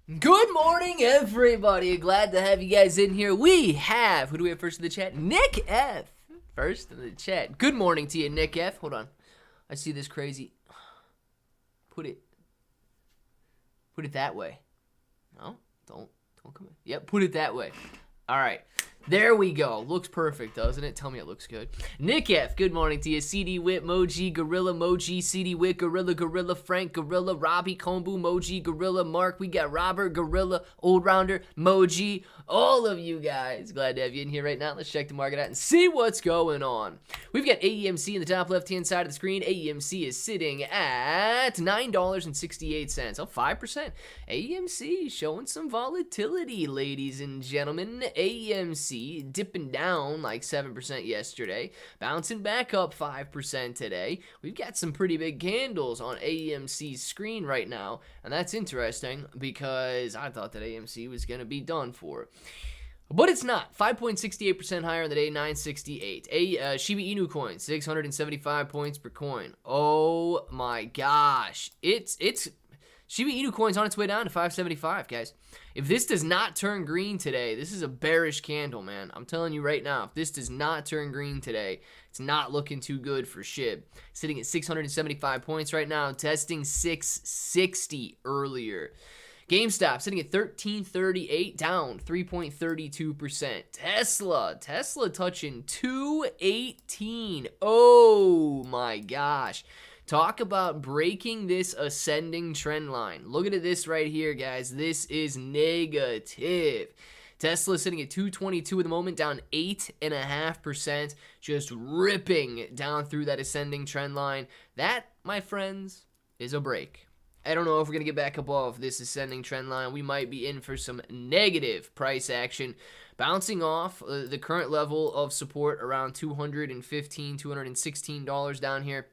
Good morning, everybody. Glad to have you guys in here. We have, who do we have first in the chat? Nick F. First in the chat. Good morning to you, Nick F. Hold on. I see this crazy. Put it that way. No, don't come in. Yep, put it that way. All right. There we go. Looks perfect, doesn't it? Tell me it looks good. Nick F, good morning to you. CD Wit, Moji, Gorilla, Moji, CD Wit, Gorilla, Frank, Gorilla, Robbie, Kombu, Moji, Gorilla, Mark. We got Robert, Gorilla, Old Rounder, Moji. All of you guys. Glad to have you in here right now. Let's check the market out and see what's going on. We've got AMC in the top left-hand side of the screen. AMC is sitting at $9.68, up 5%. AMC showing some volatility, ladies and gentlemen. AMC dipping down like 7% yesterday, bouncing back up 5% today. We've got some pretty big candles on AMC's screen right now, and that's interesting because I thought that AMC was going to be done for. But it's not. 5.68% higher on the day, 968. Shiba Inu coin, 675 points per coin. Oh my gosh. It's Shiba Inu coin's on its way down to 575, guys. If this does not turn green today, this is a bearish candle, man. I'm telling you right now, if this does not turn green today, it's not looking too good for Shib. Sitting at 675 points right now, testing 660 earlier. GameStop sitting at 1338, down 3.32%. Tesla touching 218. Oh my gosh. Talk about breaking this ascending trend line. Look at this right here, guys. This is negative. Tesla sitting at 222 at the moment, down 8.5%, just ripping down through that ascending trend line. That, my friends, is a break. I don't know if we're going to get back above this ascending trend line. We might be in for some negative price action. Bouncing off the current level of support around $215, $216 down here.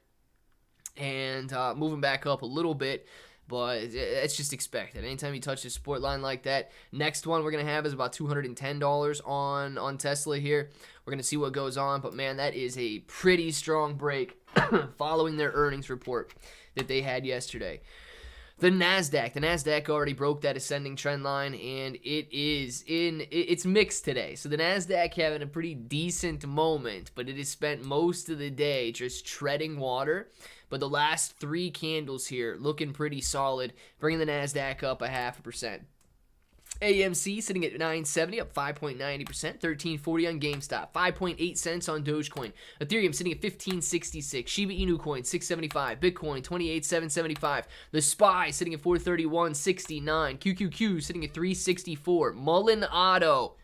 And moving back up a little bit, but it's just expected. Anytime you touch a support line like that, next one we're going to have is about $210 on Tesla here. We're going to see what goes on, but man, that is a pretty strong break following their earnings report that they had yesterday. The NASDAQ already broke that ascending trend line, and it's mixed today. So the NASDAQ having a pretty decent moment, but it has spent most of the day just treading water. But the last three candles here looking pretty solid, bringing the NASDAQ up 0.5%. AMC sitting at 970, up 5.90%, 1340 on GameStop, 5.8 cents on Dogecoin. Ethereum sitting at 1566, Shiba Inu coin 675, Bitcoin 28775, the SPY sitting at 431.69, QQQ sitting at 364, Mullen Auto.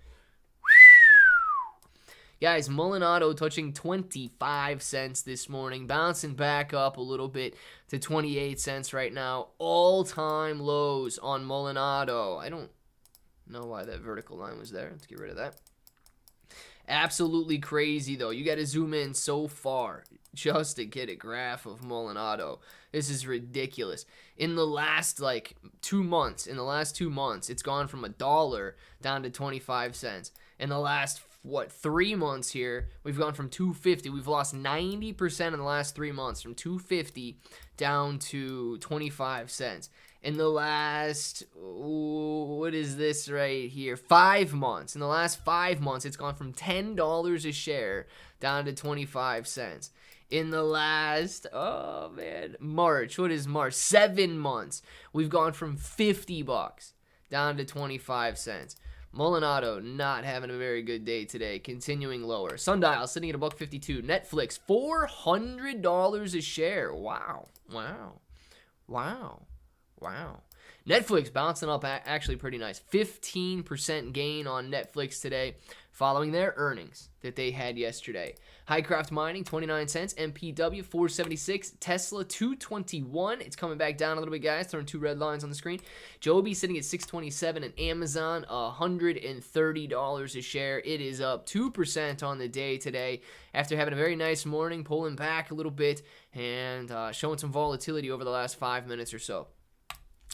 Guys, Mullen Auto touching 25 cents this morning, bouncing back up a little bit to 28 cents right now. All-time lows on Mullen Auto. I don't know why that vertical line was there. Let's get rid of that. Absolutely crazy, though. You got to zoom in so far just to get a graph of Mullen Auto. This is ridiculous. In the last, 2 months, it's gone from $1 down to 25 cents. In the last 3 months here, we've gone from 250. We've lost 90% in the last 3 months, from 250 down to 25 cents. In the last, what is this right here? 5 months. In the last 5 months, it's gone from $10 a share down to 25 cents. In the last, March, what is March? 7 months, we've gone from $50 down to 25 cents. Mullen Auto not having a very good day today, continuing lower. Sundial sitting at $1.52. Netflix, $400 a share. Wow. Netflix bouncing up actually pretty nice. 15% gain on Netflix today following their earnings that they had yesterday. Highcraft Mining, 29 cents. MPW, 476. Tesla, 221. It's coming back down a little bit, guys. Throwing 2 red lines on the screen. Joby sitting at 627. And Amazon, $130 a share. It is up 2% on the day today after having a very nice morning, pulling back a little bit and showing some volatility over the last 5 minutes or so.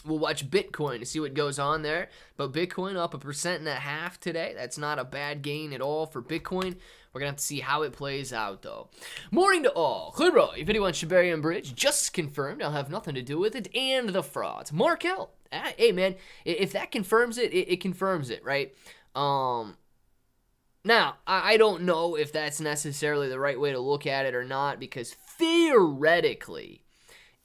We'll watch Bitcoin to see what goes on there. But Bitcoin up 1.5% today. That's not a bad gain at all for Bitcoin. We're going to have to see how it plays out, though. Morning to all. Clearly, video on Shibarium Bridge just confirmed. I'll have nothing to do with it. And the frauds. Mark L. Hey, man, if that confirms it, it confirms it, right? Now, I don't know if that's necessarily the right way to look at it or not, because theoretically,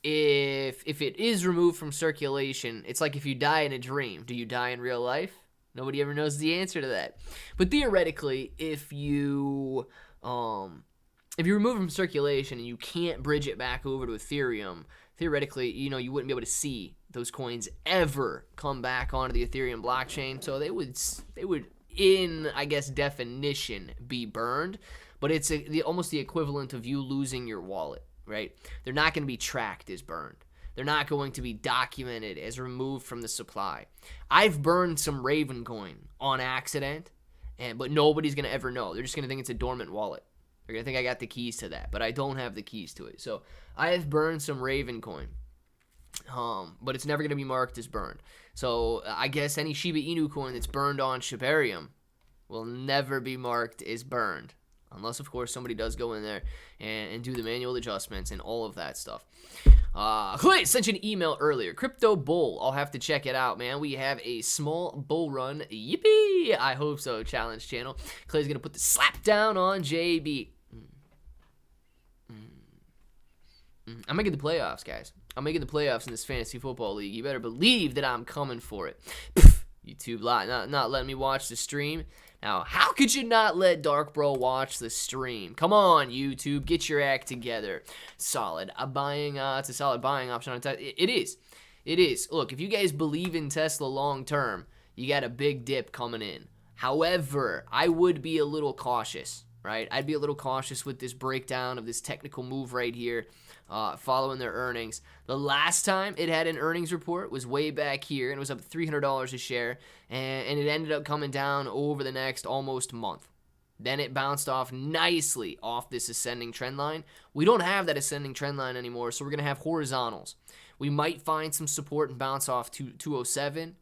if it is removed from circulation, it's like if you die in a dream. Do you die in real life? Nobody ever knows the answer to that. But theoretically, if you remove it from circulation and you can't bridge it back over to Ethereum, theoretically, you wouldn't be able to see those coins ever come back onto the Ethereum blockchain. So they would in, I guess, definition, be burned. But it's almost the equivalent of you losing your wallet, right? They're not going to be tracked as burned. They're not going to be documented as removed from the supply. I've burned some Raven coin on accident, but nobody's going to ever know. They're just going to think it's a dormant wallet. They're going to think I got the keys to that, but I don't have the keys to it. So I have burned some Raven coin, but it's never going to be marked as burned. So I guess any Shiba Inu coin that's burned on Shibarium will never be marked as burned. Unless, of course, somebody does go in there and do the manual adjustments and all of that stuff. Clay sent you an email earlier. Crypto Bull. I'll have to check it out, man. We have a small bull run. Yippee! I hope so, challenge channel. Clay's going to put the slap down on JB. I'm making the playoffs, guys. I'm making the playoffs in this fantasy football league. You better believe that I'm coming for it. YouTube not letting me watch the stream. Now, how could you not let Dark Bro watch the stream? Come on, YouTube, get your act together. Solid. It's a solid buying option on Tesla. It is. It is. Look, if you guys believe in Tesla long term, you got a big dip coming in. However, I would be a little cautious, right? I'd be a little cautious with this breakdown of this technical move right here, following their earnings. The last time it had an earnings report was way back here, and it was up $300 a share, and it ended up coming down over the next almost month. Then it bounced off nicely off this ascending trend line. We don't have that ascending trend line anymore, so we're going to have horizontals. We might find some support and bounce off to 207.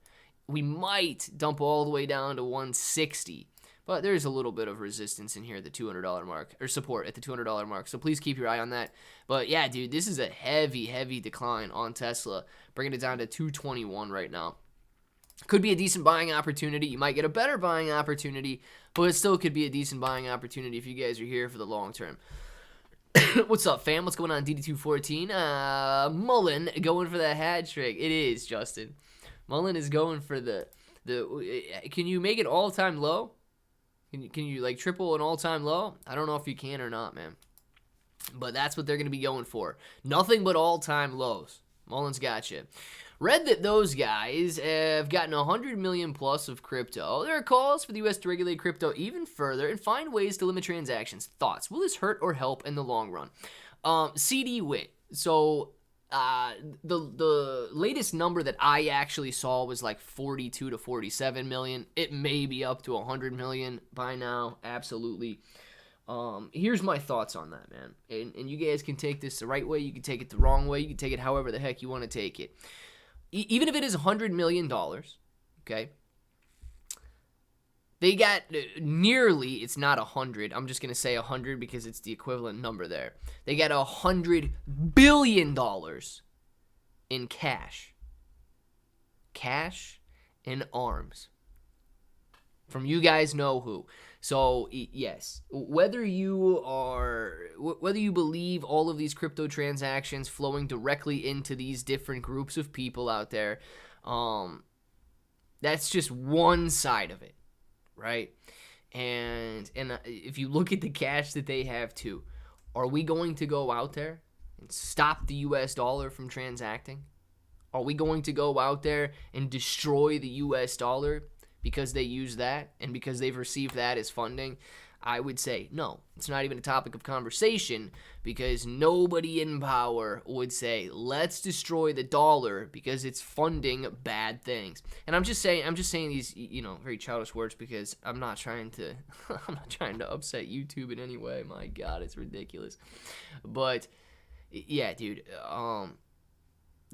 We might dump all the way down to 160. But there's a little bit of resistance in here at the $200 mark, or support at the $200 mark. So please keep your eye on that. But yeah, dude, this is a heavy, heavy decline on Tesla, bringing it down to 221 right now. Could be a decent buying opportunity. You might get a better buying opportunity, but it still could be a decent buying opportunity if you guys are here for the long term. What's up, fam? What's going on, DD214? Mullen going for that hat trick. It is, Justin. Mullen is going for the can you make it all-time low? Can you like triple an all-time low? I don't know if you can or not, man. But that's what they're going to be going for. Nothing but all-time lows. Mullen's got you. Read that those guys have gotten 100 million plus of crypto. There are calls for the U.S. to regulate crypto even further and find ways to limit transactions. Thoughts? Will this hurt or help in the long run? CD Wit. So the latest number that I actually saw was like 42 to 47 million. It may be up to 100 million by now. Absolutely. Here's my thoughts on that, man. And you guys can take this the right way. You can take it the wrong way. You can take it however the heck you want to take it. Even if it is $100 million, okay, they got nearly, it's not 100, I'm just going to say 100 because it's the equivalent number there. They got $100 billion in cash. Cash and arms. From you guys know who. So, yes, whether you believe all of these crypto transactions flowing directly into these different groups of people out there, that's just one side of it, right? And if you look at the cash that they have too, are we going to go out there and stop the US dollar from transacting? Are we going to go out there and destroy the US dollar because they use that and because they've received that as funding? I would say no. It's not even a topic of conversation because nobody in power would say, let's destroy the dollar because it's funding bad things. And I'm just saying these, very childish words because I'm not trying to upset YouTube in any way. My God, it's ridiculous. But yeah, dude,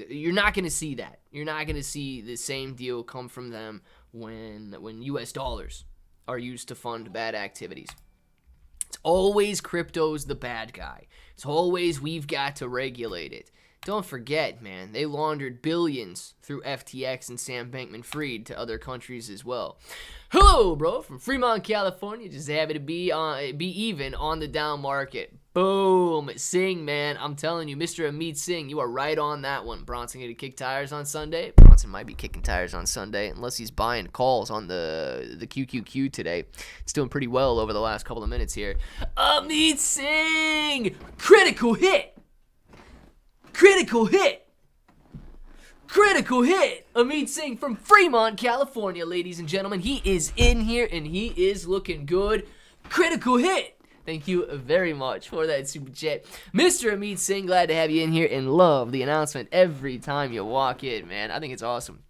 you're not going to see that. You're not going to see the same deal come from them when US dollars are used to fund bad activities. It's always crypto's the bad guy. It's always we've got to regulate it. Don't forget, man, they laundered billions through FTX and Sam Bankman-Fried to other countries as well. Hello, bro, from Fremont, California. Just happy to be even on the down market. Boom, Singh, man. I'm telling you, Mr. Amit Singh, you are right on that one. Bronson going to kick tires on Sunday. Bronson might be kicking tires on Sunday unless he's buying calls on the QQQ today. It's doing pretty well over the last couple of minutes here. Amit Singh, critical hit. Critical hit! Critical hit! Amit Singh from Fremont, California, ladies and gentlemen. He is in here, and he is looking good. Critical hit! Thank you very much for that super chat. Mr. Amit Singh, glad to have you in here and love the announcement every time you walk in, man. I think it's awesome.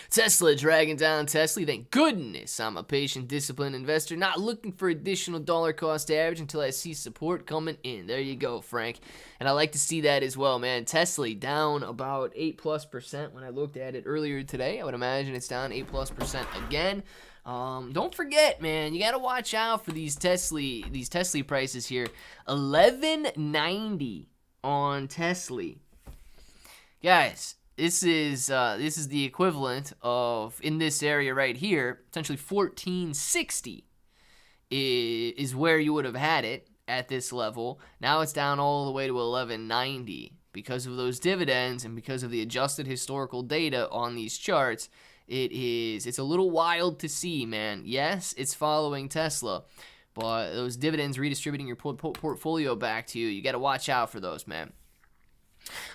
Tesla dragging down Tesla. Thank goodness I'm a patient, disciplined investor, not looking for additional dollar cost average until I see support coming in. There you go, Frank. And I like to see that as well, man. Tesla down about 8+% when I looked at it earlier today. I would imagine it's down 8+% again. Don't forget, man, you got to watch out for these Tesla prices here. $11.90 on Tesla. Guys, This is the equivalent of, in this area right here, essentially $14.60 is where you would have had it at this level. Now it's down all the way to $11.90 because of those dividends and because of the adjusted historical data on these charts. It's a little wild to see, man. Yes, it's following Tesla, but those dividends redistributing your portfolio back to you, you got to watch out for those, man.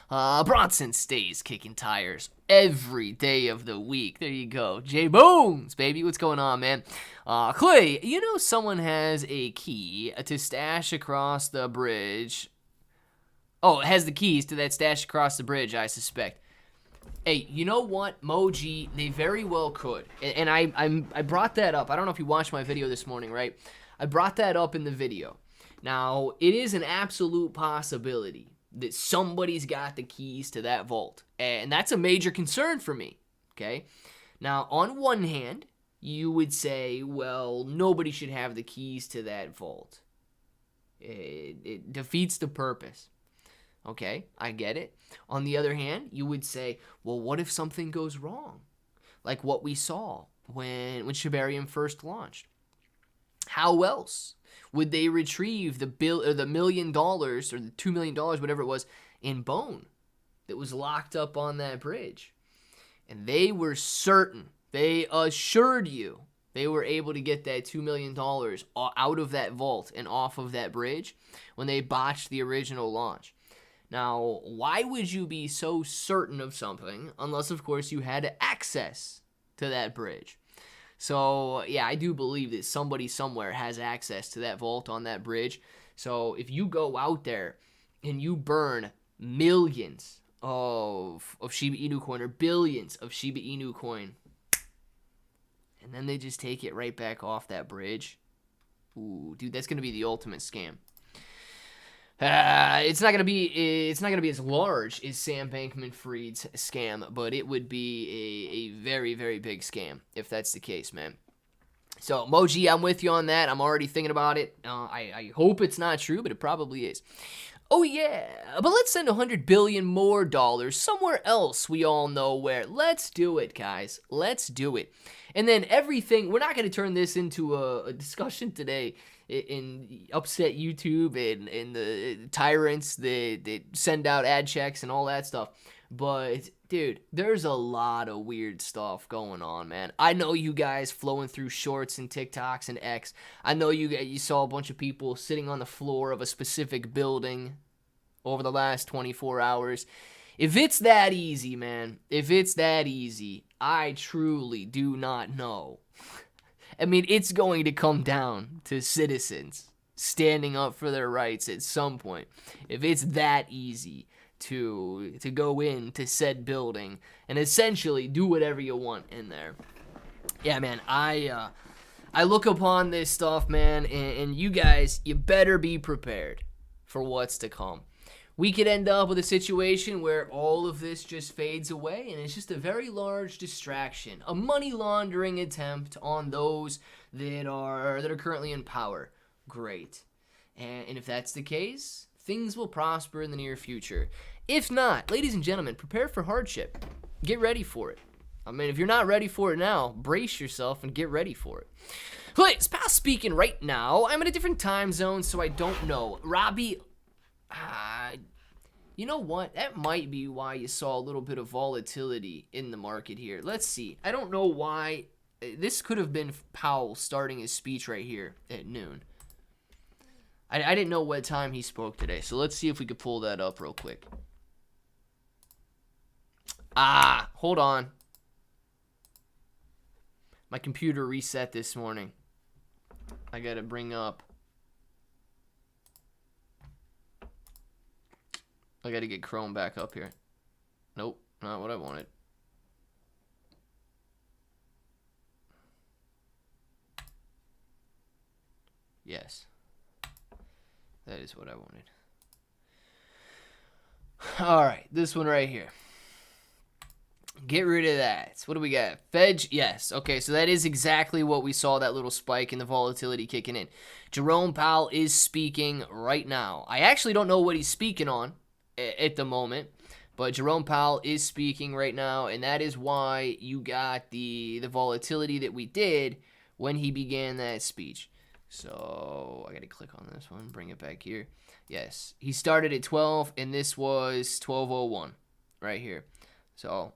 Bronson stays kicking tires every day of the week. There you go. J Bones, baby. What's going on, man? Clay, you know someone has a key to stash across the bridge. Oh, it has the keys to that stash across the bridge, I suspect. Hey, you know what, Moji? They very well could. And I brought that up. I don't know if you watched my video this morning, right? I brought that up in the video. Now, it is an absolute possibility that somebody's got the keys to that vault. And that's a major concern for me, okay? Now, on one hand, you would say, well, nobody should have the keys to that vault. It defeats the purpose. Okay, I get it. On the other hand, you would say, well, what if something goes wrong? Like what we saw when Shibarium first launched. How else would they retrieve the $1 million or the $2 million, whatever it was, in bone that was locked up on that bridge? And they were certain, they assured you, they were able to get that $2 million out of that vault and off of that bridge when they botched the original launch. Now, why would you be so certain of something unless, of course, you had access to that bridge? So, yeah, I do believe that somebody somewhere has access to that vault on that bridge. So, if you go out there and you burn millions of Shiba Inu coin or billions of Shiba Inu coin, and then they just take it right back off that bridge, ooh, dude, that's going to be the ultimate scam. It's not gonna be as large as Sam Bankman-Fried's scam, but it would be a very, very big scam if that's the case, man. So, Moji, I'm with you on that. I'm already thinking about it. I hope it's not true, but it probably is. Oh yeah, but let's send $100 billion more dollars somewhere else we all know where. Let's do it, guys. Let's do it. And then everything, we're not going to turn this into a discussion today and upset YouTube and the tyrants that send out ad checks and all that stuff. But, dude, there's a lot of weird stuff going on, man. I know you guys flowing through shorts and TikToks and X. I know you saw a bunch of people sitting on the floor of a specific building over the last 24 hours. If it's that easy, man, if it's that easy, I truly do not know. I mean, it's going to come down to citizens standing up for their rights at some point. If it's that easy to go into said building and essentially do whatever you want in there. Yeah, man, I look upon this stuff, man, and you guys, you better be prepared for what's to come. We could end up with a situation where all of this just fades away and it's just a very large distraction, a money laundering attempt on those that are currently in power. Great. And if that's the case, things will prosper in the near future. If not, ladies and gentlemen, prepare for hardship. Get ready for it. I mean, if you're not ready for it now, brace yourself and get ready for it. Hey, it's Pal speaking right now. I'm in a different time zone, so I don't know. Robbie, you know what? That might be why you saw a little bit of volatility in the market here. Let's see. I don't know why. This could have been Powell starting his speech right here at noon. I didn't know what time he spoke today, so let's see if we could pull that up real quick. Hold on. My computer reset this morning. I gotta bring up. I gotta get Chrome back up here. Nope, not what I wanted. Yes. That is what I wanted. Alright, this one right here. Get rid of that. What do we got? Fed, yes. Okay, so that is exactly what we saw, that little spike in the volatility kicking in. Jerome Powell is speaking right now. I actually don't know what he's speaking on at the moment, but Jerome Powell is speaking right now, and that is why you got the volatility that we did when he began that speech. So I got to click on this one, bring it back here. Yes, he started at 12, and this was 12:01 right here. So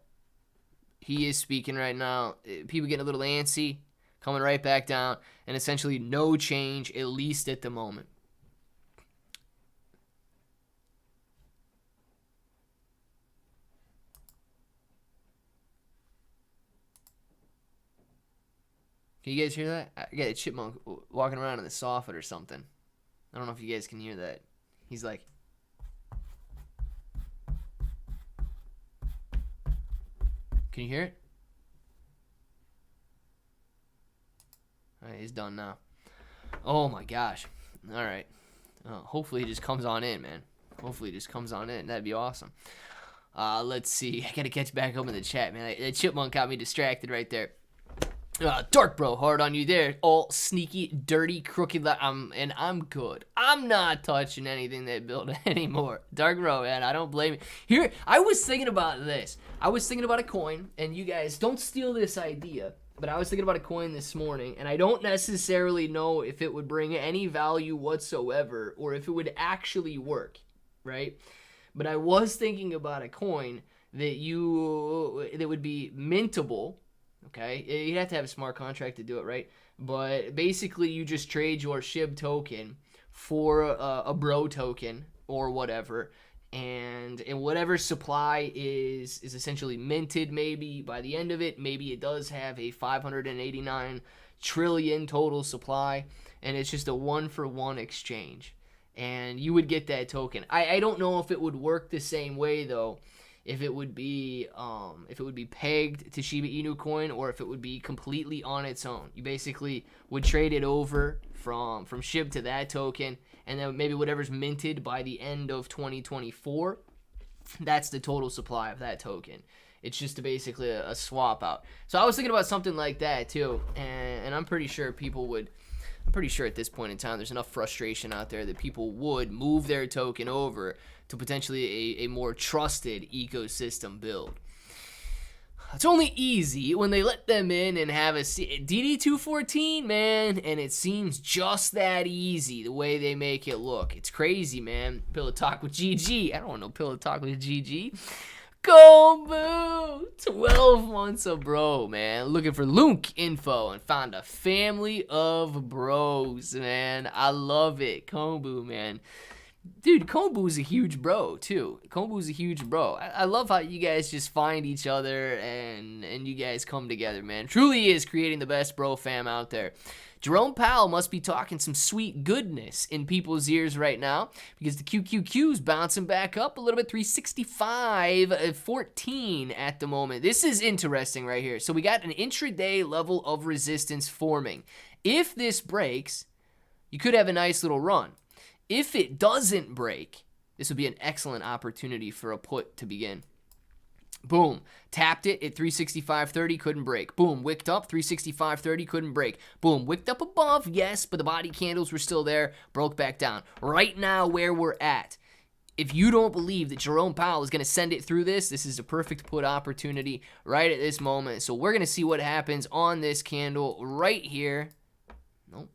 he is speaking right now. People getting a little antsy, coming right back down, and essentially no change, at least at the moment. Can you guys hear that? I got a chipmunk walking around in the soffit or something. I don't know if you guys can hear that. He's like... Can you hear it? All right, he's done now. Oh my gosh. All right. Hopefully he just comes on in, man. Hopefully he just comes on in. That'd be awesome. Let's see. I got to catch back up in the chat, man. That chipmunk got me distracted right there. Dark bro, hard on you there. All sneaky, dirty, crooked. And I'm good. I'm not touching anything they built anymore. Dark bro, man, I don't blame you. Here, I was thinking about this. I was thinking about a coin, and you guys don't steal this idea. But I was thinking about a coin this morning, and I don't necessarily know if it would bring any value whatsoever or if it would actually work, right? But I was thinking about a coin that would be mintable. Okay, you'd have to have a smart contract to do it, right? But basically, you just trade your Shib token for a bro token or whatever, and whatever supply is essentially minted. Maybe by the end of it, maybe it does have a 589 trillion total supply, and it's just a 1-for-1 exchange, and you would get that token. I don't know if it would work the same way though. If it would be pegged to Shiba Inu coin, or if it would be completely on its own. You basically would trade it over from Shib to that token, and then maybe whatever's minted by the end of 2024, that's the total supply of that token. It's just basically a swap out. So I was thinking about something like that too, and I'm pretty sure people would. I'm pretty sure at this point in time there's enough frustration out there that people would move their token over to potentially a more trusted ecosystem build. It's only easy when they let them in and have a DD214, man, and it seems just that easy the way they make it look. It's crazy, man. Pillow Talk with GG. I don't want no Pillow Talk with GG. Kombu! 12 months of bro, man. Looking for Lunk info and found a family of bros, man. I love it. Kombu, man. Dude, Kombu's a huge bro, too. Kombu's a huge bro. I love how you guys just find each other and you guys come together, man. Truly is creating the best bro fam out there. Jerome Powell must be talking some sweet goodness in people's ears right now because the QQQ's bouncing back up a little bit, 365.14 at the moment. This is interesting right here. So we got an intraday level of resistance forming. If this breaks, you could have a nice little run. If it doesn't break, this would be an excellent opportunity for a put to begin. Boom. Tapped it at 365.30, couldn't break. Boom. Wicked up, 365.30, couldn't break. Boom. Wicked up above, yes, but the body candles were still there. Broke back down. Right now, where we're at, if you don't believe that Jerome Powell is going to send it through this is a perfect put opportunity right at this moment. So we're going to see what happens on this candle right here. Nope.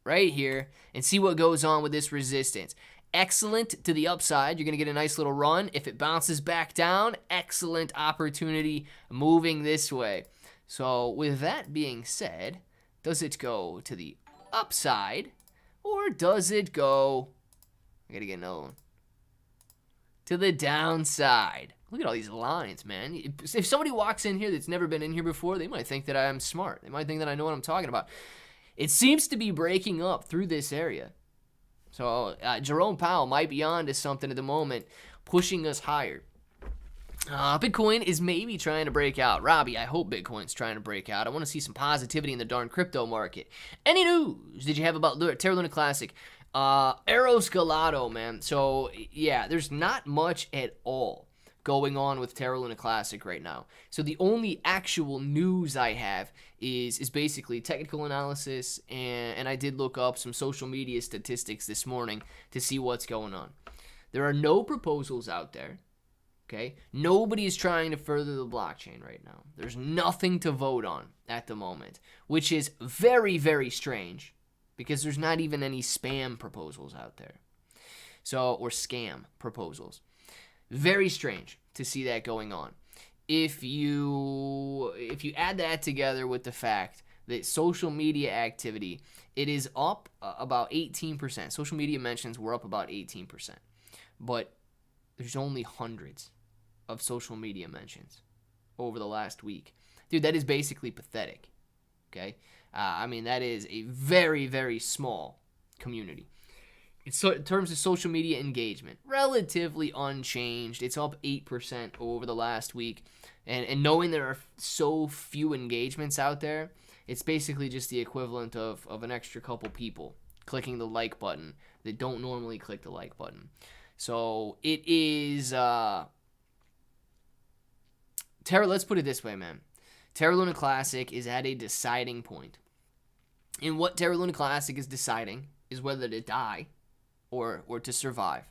Right here. And see what goes on with this resistance. Excellent to the upside. You're going to get a nice little run. If it bounces back down, excellent opportunity moving this way. So with that being said, does it go to the upside or does it go, I got to get another one, to the downside? Look at all these lines, man. If somebody walks in here that's never been in here before, they might think that I'm smart. They might think that I know what I'm talking about. It seems to be breaking up through this area. So Jerome Powell might be on to something at the moment, pushing us higher. Bitcoin is maybe trying to break out. Robbie, I hope Bitcoin's trying to break out. I want to see some positivity in the darn crypto market. Any news did you have about Terra Luna Classic? Aeroscalado, man. So, yeah, there's not much at all going on with Terra Luna Classic right now. So the only actual news I have is basically technical analysis, and I did look up some social media statistics this morning to see what's going on. There are no proposals out there, okay? Nobody is trying to further the blockchain right now. There's nothing to vote on at the moment, which is very, very strange because there's not even any spam proposals out there. So, or scam proposals. Very strange to see that going on. If you add that together with the fact that social media activity, it is up about 18%. Social media mentions were up about 18%. But there's only hundreds of social media mentions over the last week. Dude, that is basically pathetic. Okay? I mean, that is a very, very small community. In terms of social media engagement, relatively unchanged. It's up 8% over the last week. And knowing there are so few engagements out there, it's basically just the equivalent of an extra couple people clicking the like button that don't normally click the like button. So it is Terra, let's put it this way, man. Terra Luna Classic is at a deciding point. And what Terra Luna Classic is deciding is whether to die or to survive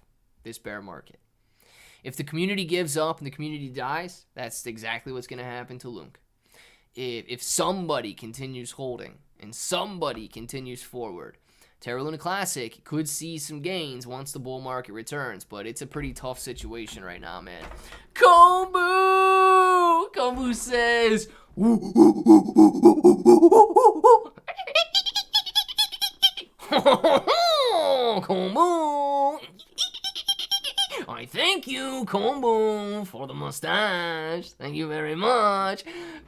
this bear market. If the community gives up and the community dies, that's exactly what's going to happen to Lunk. If somebody continues holding and somebody continues forward, Terra Luna Classic could see some gains once the bull market returns, but it's a pretty tough situation right now, man. Kombu! Kombu says, Kombu! I thank you, Kombu, for the mustache. Thank you very much.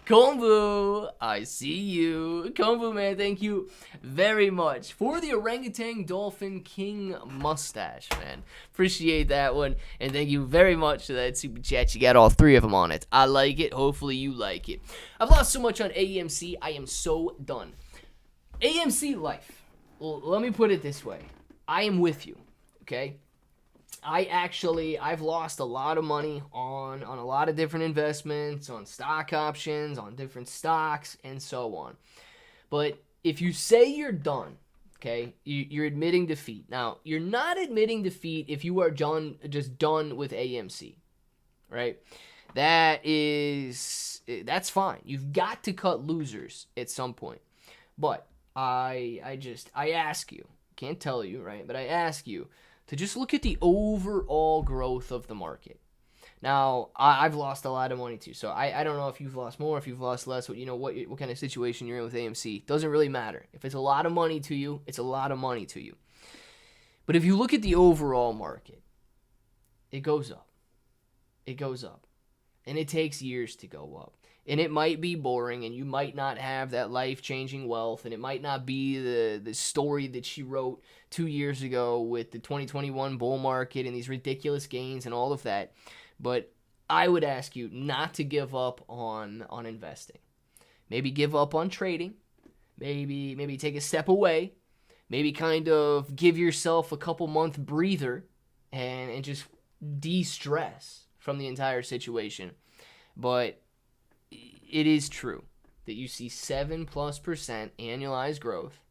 Kombu, I see you. Kombu, man, thank you very much for the orangutan dolphin king mustache, man. Appreciate that one. And thank you very much for that super chat. You got all three of them on it. I like it. Hopefully you like it. I've lost so much on AMC. I am so done. AMC life. Well, let me put it this way. I am with you, okay? I've lost a lot of money on a lot of different investments, on stock options, on different stocks, and so on. But if you say you're done, okay, you're admitting defeat. Now, you're not admitting defeat if you are just done with AMC, right? That's fine. You've got to cut losers at some point. But I ask you, can't tell you, right? But I ask you to just look at the overall growth of the market. Now, I've lost a lot of money too, so I don't know if you've lost more, if you've lost less, what kind of situation you're in with AMC. Doesn't really matter. If it's a lot of money to you, it's a lot of money to you. But if you look at the overall market, it goes up. It goes up. And it takes years to go up. And it might be boring, and you might not have that life-changing wealth, and it might not be the story that she wrote 2 years ago with the 2021 bull market and these ridiculous gains and all of that. But I would ask you not to give up on investing. Maybe give up on trading. Maybe take a step away. Maybe kind of give yourself a couple-month breather and just de-stress from the entire situation. But it is true that you see 7+% annualized growth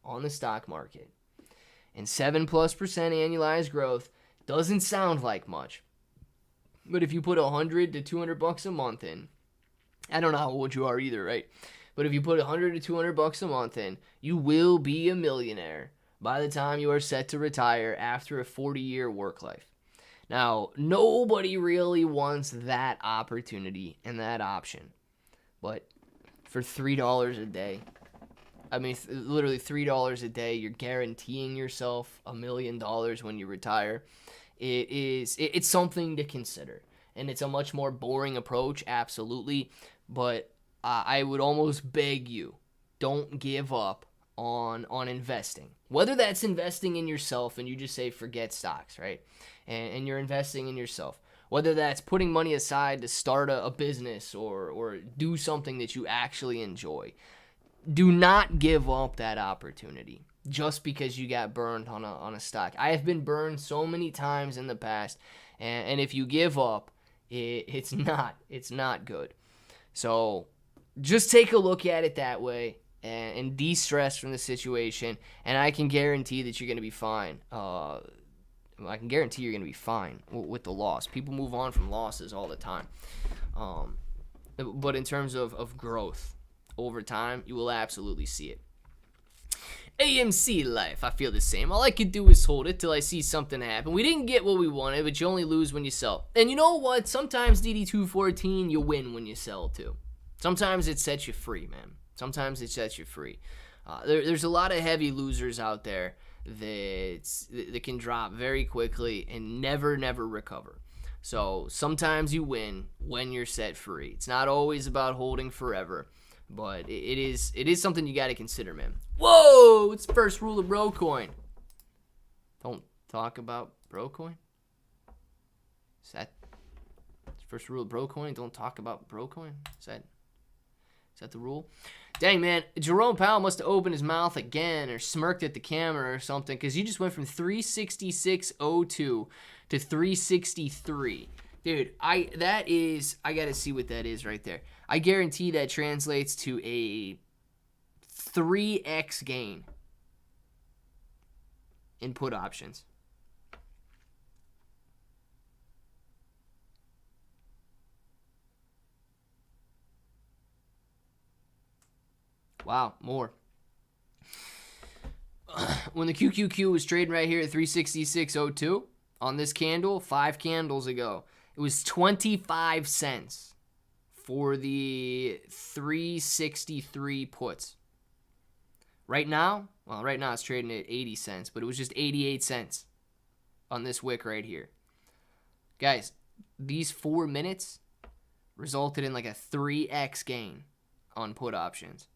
on the stock market. And 7+% annualized growth Doesn't sound like much. But if you put $100 to $200 a month in, I don't know how old you are either, right? But if you put $100 to $200 a month in, you will be a millionaire by the time you are set to retire after a 40-year work life. Now, nobody really wants that opportunity and that option. But for $3 a day, I mean, literally $3 a day, you're guaranteeing yourself $1 million when you retire. It's something to consider. And it's a much more boring approach, absolutely. But I would almost beg you, don't give up on investing. Whether that's investing in yourself and you just say forget stocks, right? And you're investing in yourself. Whether that's putting money aside to start a business or do something that you actually enjoy. Do not give up that opportunity just because you got burned on a stock. I have been burned so many times in the past, and if you give up, it's not good. So just take a look at it that way and de-stress from the situation, and I can guarantee that you're going to be fine. I can guarantee you're going to be fine with the loss. People move on from losses all the time. But in terms of growth over time, you will absolutely see it. AMC Life, I feel the same. All I could do is hold it till I see something happen. We didn't get what we wanted, but you only lose when you sell. And you know what? Sometimes DD214, you win when you sell too. Sometimes it sets you free, man. Sometimes it sets you free. There's a lot of heavy losers out there that can drop very quickly and never recover. So sometimes you win when you're set free. It's not always about holding forever. But it is something you got to consider, man. Whoa! It's the first rule of Brocoin. Don't talk about Brocoin? Is that the first rule of Brocoin? Don't talk about Brocoin? Is that the rule? Dang, man. Jerome Powell must have opened his mouth again or smirked at the camera or something, because you just went from 366.02 to 363. Dude, I got to see what that is right there. I guarantee that translates to a 3x gain in put options. Wow, more. When the QQQ was trading right here at 366.02 on this candle 5 candles ago, it was 25 cents for the 363 puts. Right now it's trading at 80 cents, but it was just 88 cents on this wick right here. Guys, these 4 minutes resulted in like a 3x gain on put options.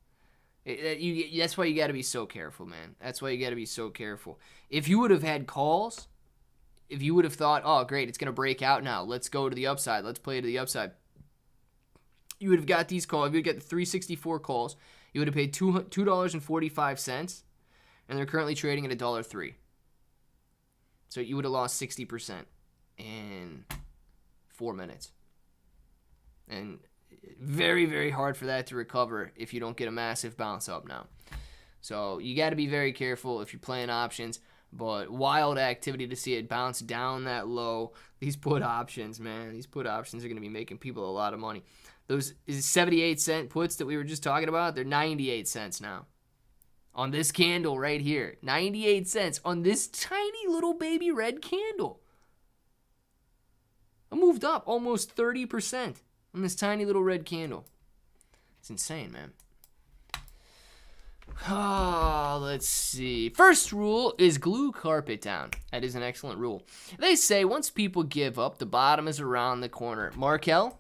That's why you got to be so careful, man. That's why you got to be so careful. If you would have had calls, if you would have thought, oh, great, it's going to break out now. Let's go to the upside. Let's play to the upside. You would have got these calls. You would get the 364 calls. You would have paid $2.45, and they're currently trading at $1.03. So you would have lost 60% in 4 minutes. And very, very hard for that to recover if you don't get a massive bounce up now. So you got to be very careful if you're playing options. But wild activity to see it bounce down that low. These put options, man. These put options are going to be making people a lot of money. Those 78-cent puts that we were just talking about, they're 98 cents now. On this candle right here. 98 cents on this tiny little baby red candle. I moved up almost 30% on this tiny little red candle. It's insane, man. Let's see. First rule is glue carpet down. That is an excellent rule. They say once people give up, the bottom is around the corner. Markel,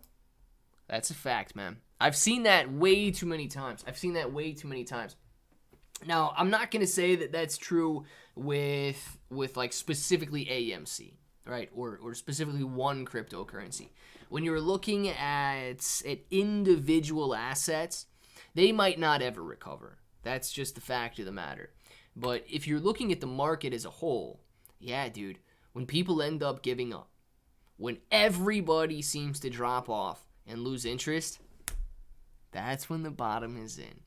that's a fact, man. I've seen that way too many times. Now, I'm not going to say that that's true with like specifically AMC, right? Or specifically one cryptocurrency. When you're looking at individual assets, they might not ever recover. That's just the fact of the matter. But if you're looking at the market as a whole, yeah, dude, when people end up giving up, when everybody seems to drop off and lose interest, that's when the bottom is in.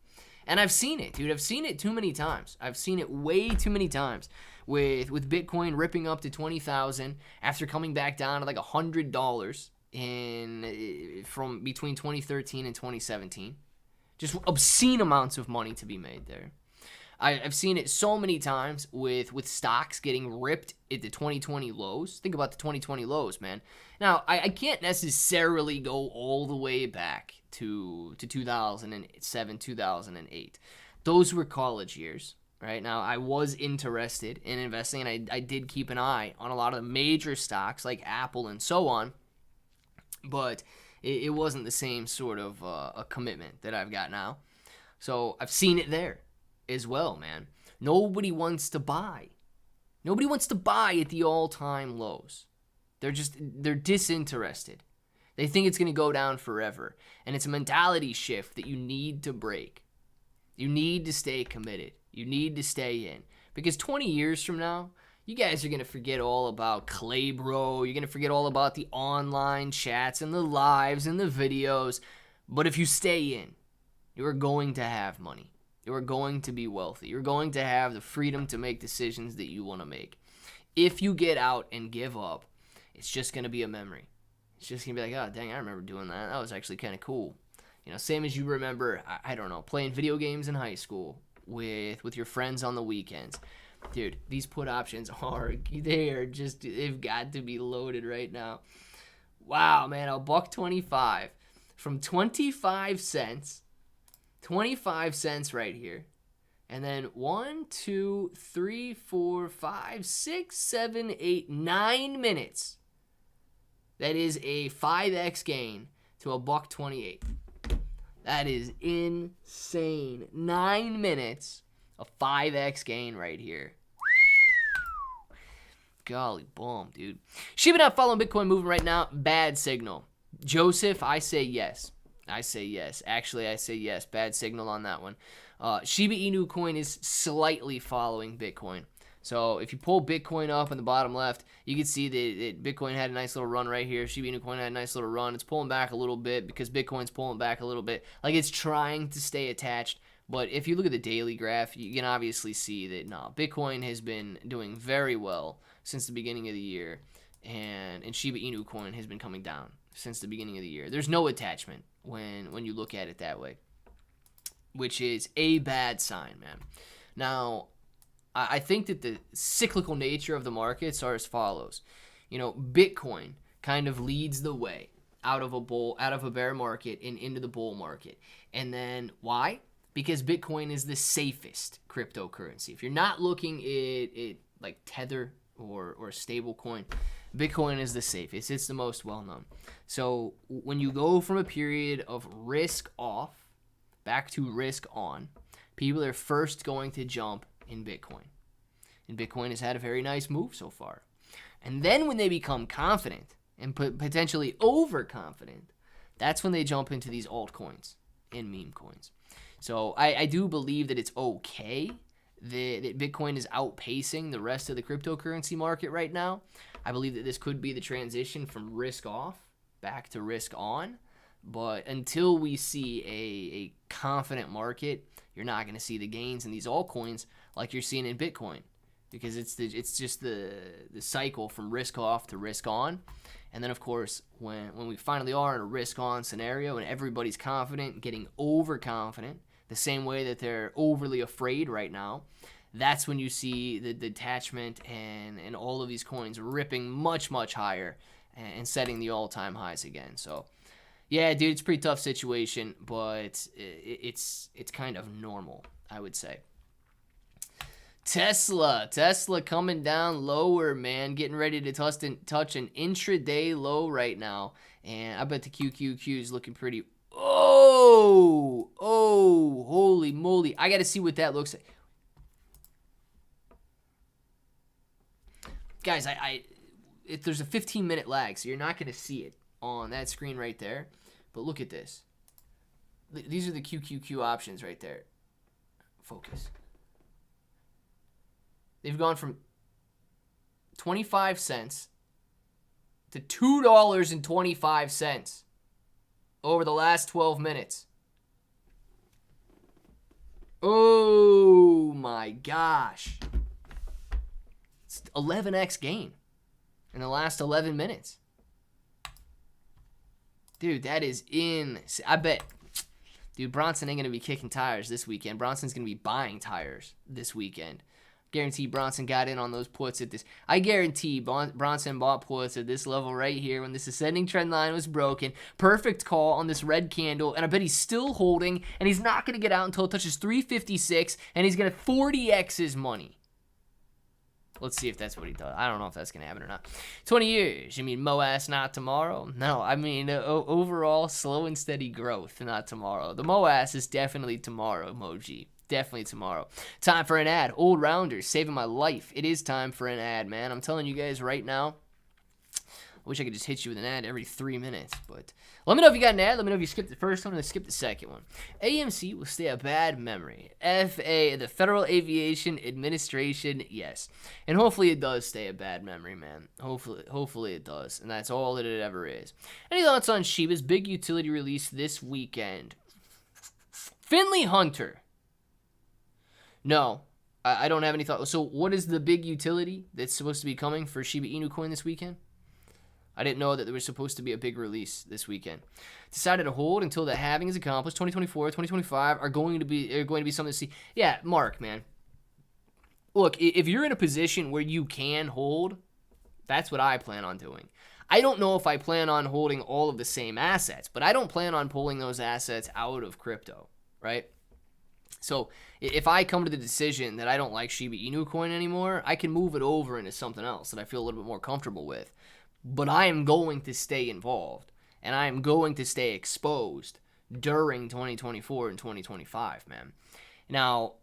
And I've seen it, dude. I've seen it too many times. I've seen it way too many times. with Bitcoin ripping up to 20,000 after coming back down to like $100 from between 2013 and 2017. Just obscene amounts of money to be made there. I've seen it so many times with stocks getting ripped at the 2020 lows. Think about the 2020 lows, man. Now, I can't necessarily go all the way back to 2007, 2008. Those were college years, right? Now, I was interested in investing, and I did keep an eye on a lot of the major stocks like Apple and so on, but it wasn't the same sort of a commitment that I've got now. So I've seen it there as well, man. Nobody wants to buy. Nobody wants to buy at the all-time lows. They're disinterested. They think it's going to go down forever. And it's a mentality shift that you need to break. You need to stay committed. You need to stay in. Because 20 years from now, you guys are going to forget all about Claybro. You're going to forget all about the online chats and the lives and the videos. But if you stay in, you are going to have money. You are going to be wealthy. You're going to have the freedom to make decisions that you want to make. If you get out and give up, it's just going to be a memory. It's just going to be like, oh, dang, I remember doing that. That was actually kind of cool. You know, same as you remember, I don't know, playing video games in high school with your friends on the weekends. Dude, these put options they've got to be loaded right now. Wow, man, $1.25 from 25 cents. 25 cents right here. And then 1, 2, 3, 4, 5, 6, 7, 8, 9 minutes. That is a 5x gain to $1.28. That is insane. 9 minutes, a 5x gain right here. Golly bum, dude. Shiba not following Bitcoin moving right now. Bad signal. Joseph, I say yes. I say yes. Actually, I say yes. Bad signal on that one. Shiba Inu coin is slightly following Bitcoin. So if you pull Bitcoin up in the bottom left, you can see that Bitcoin had a nice little run right here. Shiba Inu coin had a nice little run. It's pulling back a little bit because Bitcoin's pulling back a little bit. Like it's trying to stay attached. But if you look at the daily graph, you can obviously see that no, Bitcoin has been doing very well since the beginning of the year. And Shiba Inu coin has been coming down since the beginning of the year. There's no attachment when you look at it that way, which is a bad sign, man. Now, I think that the cyclical nature of the markets are as follows. You know, Bitcoin kind of leads the way out of a bear market and into the bull market. And then why? Because Bitcoin is the safest cryptocurrency. If you're not looking at like Tether or stable coin, Bitcoin is the safest. It's the most well-known. So when you go from a period of risk off back to risk on, people are first going to jump in Bitcoin. And Bitcoin has had a very nice move so far. And then when they become confident and potentially overconfident, that's when they jump into these altcoins and meme coins. So I do believe that it's okay that Bitcoin is outpacing the rest of the cryptocurrency market right now. I believe that this could be the transition from risk off back to risk on. But until we see a confident market, you're not going to see the gains in these altcoins like you're seeing in Bitcoin, because it's just the cycle from risk off to risk on. And then, of course, when we finally are in a risk on scenario and everybody's confident, getting overconfident, the same way that they're overly afraid right now, that's when you see the detachment and all of these coins ripping much, much higher and setting the all-time highs again. So, yeah, dude, it's a pretty tough situation, but it's kind of normal, I would say. Tesla coming down lower, man, getting ready to touch an intraday low right now, and I bet the QQQ is looking pretty. Oh, holy moly! I got to see what that looks like, guys. If there's a 15-minute lag, so you're not going to see it on that screen right there. But look at this. These are the QQQ options right there. Focus. They've gone from 25 cents to $2.25 over the last 12 minutes. Oh my gosh. It's 11x gain in the last 11 minutes. Dude, that is I bet, dude, Bronson ain't going to be kicking tires this weekend. Bronson's going to be buying tires this weekend. Guarantee Bronson got in on those puts at this. I guarantee Bronson bought puts at this level right here when this ascending trend line was broken. Perfect call on this red candle, and I bet he's still holding, and he's not going to get out until it touches 356, and he's going to 40x his money. Let's see if that's what he thought. I don't know if that's going to happen or not. 20 years. You mean MOAS not tomorrow? No, I mean overall slow and steady growth, not tomorrow. The MOAS is definitely tomorrow, Moji. Definitely tomorrow. Time for an ad. Old Rounders, saving my life. It is time for an ad, man. I'm telling you guys right now. I wish I could just hit you with an ad every 3 minutes, but let me know if you got an ad. Let me know if you skipped the first one and skip the second one. AMC will stay a bad memory. FA, the Federal Aviation Administration, yes. And hopefully it does stay a bad memory, man. Hopefully it does, and that's all that it ever is. Any thoughts on Shiba's big utility release this weekend? Finley Hunter. No, I don't have any thoughts. So what is the big utility that's supposed to be coming for Shiba Inu coin this weekend? I didn't know that there was supposed to be a big release this weekend. Decided to hold until the halving is accomplished. 2024, 2025 are going to be something to see. Yeah, Mark, man. Look, if you're in a position where you can hold, that's what I plan on doing. I don't know if I plan on holding all of the same assets, but I don't plan on pulling those assets out of crypto, right? So if I come to the decision that I don't like Shiba Inu coin anymore, I can move it over into something else that I feel a little bit more comfortable with. But I am going to stay involved, and I am going to stay exposed during 2024 and 2025, man. Now,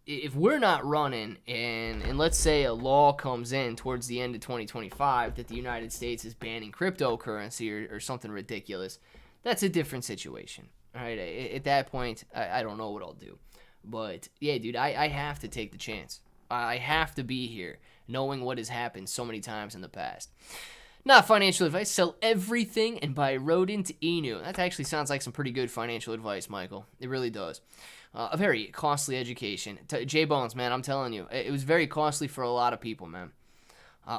if we're not running, and let's say a law comes in towards the end of 2025 that the United States is banning cryptocurrency or something ridiculous, that's a different situation. All right, at that point, I don't know what I'll do. But, yeah, dude, I have to take the chance. I have to be here, knowing what has happened so many times in the past. Not financial advice. Sell everything and buy Rodent Inu. That actually sounds like some pretty good financial advice, Michael. It really does. A very costly education. J-Bones, man, I'm telling you. It was very costly for a lot of people, man.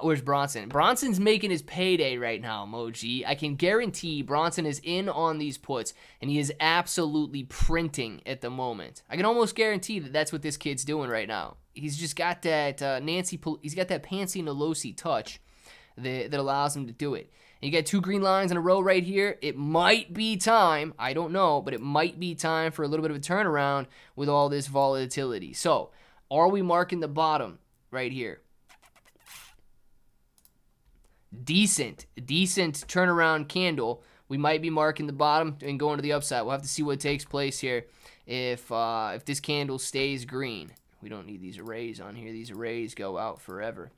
Where's Bronson? Bronson's making his payday right now, Moji. I can guarantee Bronson is in on these puts, and he is absolutely printing at the moment. I can almost guarantee that that's what this kid's doing right now. He's just got that he's got that Pansy Nolosi touch that allows him to do it. And you got 2 green lines in a row right here. It might be time, I don't know, but it might be time for a little bit of a turnaround with all this volatility. So, are we marking the bottom right here? Decent turnaround candle. We might be marking the bottom and going to the upside. We'll have to see what takes place here if this candle stays green. We don't need these arrays on here. These arrays go out forever.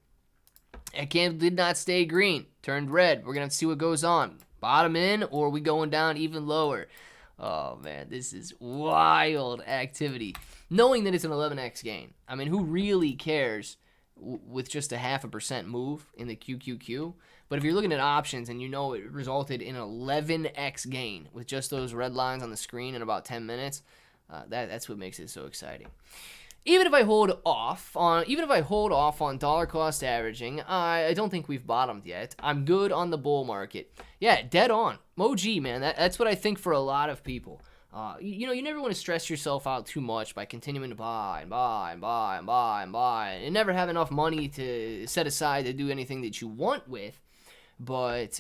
That candle did not stay green. Turned red. We're going to have to see what goes on. Bottom in, or are we going down even lower? Oh, man, this is wild activity. Knowing that it's an 11x gain. I mean, who really cares with just a 0.5% move in the QQQ? But if you're looking at options and you know it resulted in an 11x gain with just those red lines on the screen in about 10 minutes, that's what makes it so exciting. Even if I hold off on dollar cost averaging, I don't think we've bottomed yet. I'm good on the bull market. Yeah, dead on. Moji, man, that's what I think for a lot of people. You never want to stress yourself out too much by continuing to buy and buy and buy and buy and buy and never have enough money to set aside to do anything that you want with. But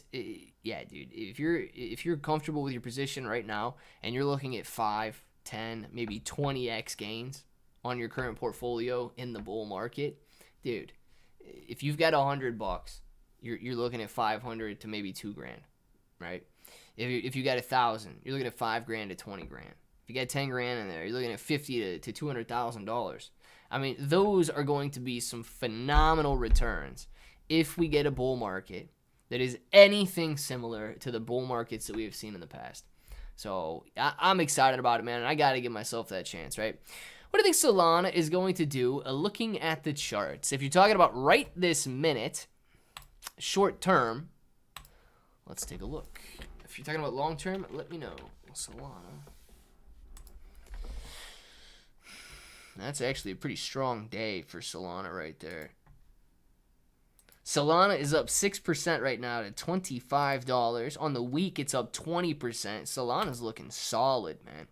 yeah, dude, if you're comfortable with your position right now and you're looking at 5, 10, maybe 20x gains on your current portfolio in the bull market, dude, if you've got $100, you're looking at 500 to maybe $2,000, right? If you got 1,000, you're looking at $5,000 to $20,000. If you got 10 grand in there, you're looking at $50,000 to $200,000. I mean, those are going to be some phenomenal returns if we get a bull market that is anything similar to the bull markets that we have seen in the past. So I'm excited about it, man, and I got to give myself that chance, right? What do you think Solana is going to do looking at the charts? If you're talking about right this minute, short term, let's take a look. If you're talking about long term, let me know. Solana. That's actually a pretty strong day for Solana right there. Solana is up 6% right now to $25. On the week, it's up 20%. Solana's looking solid, man.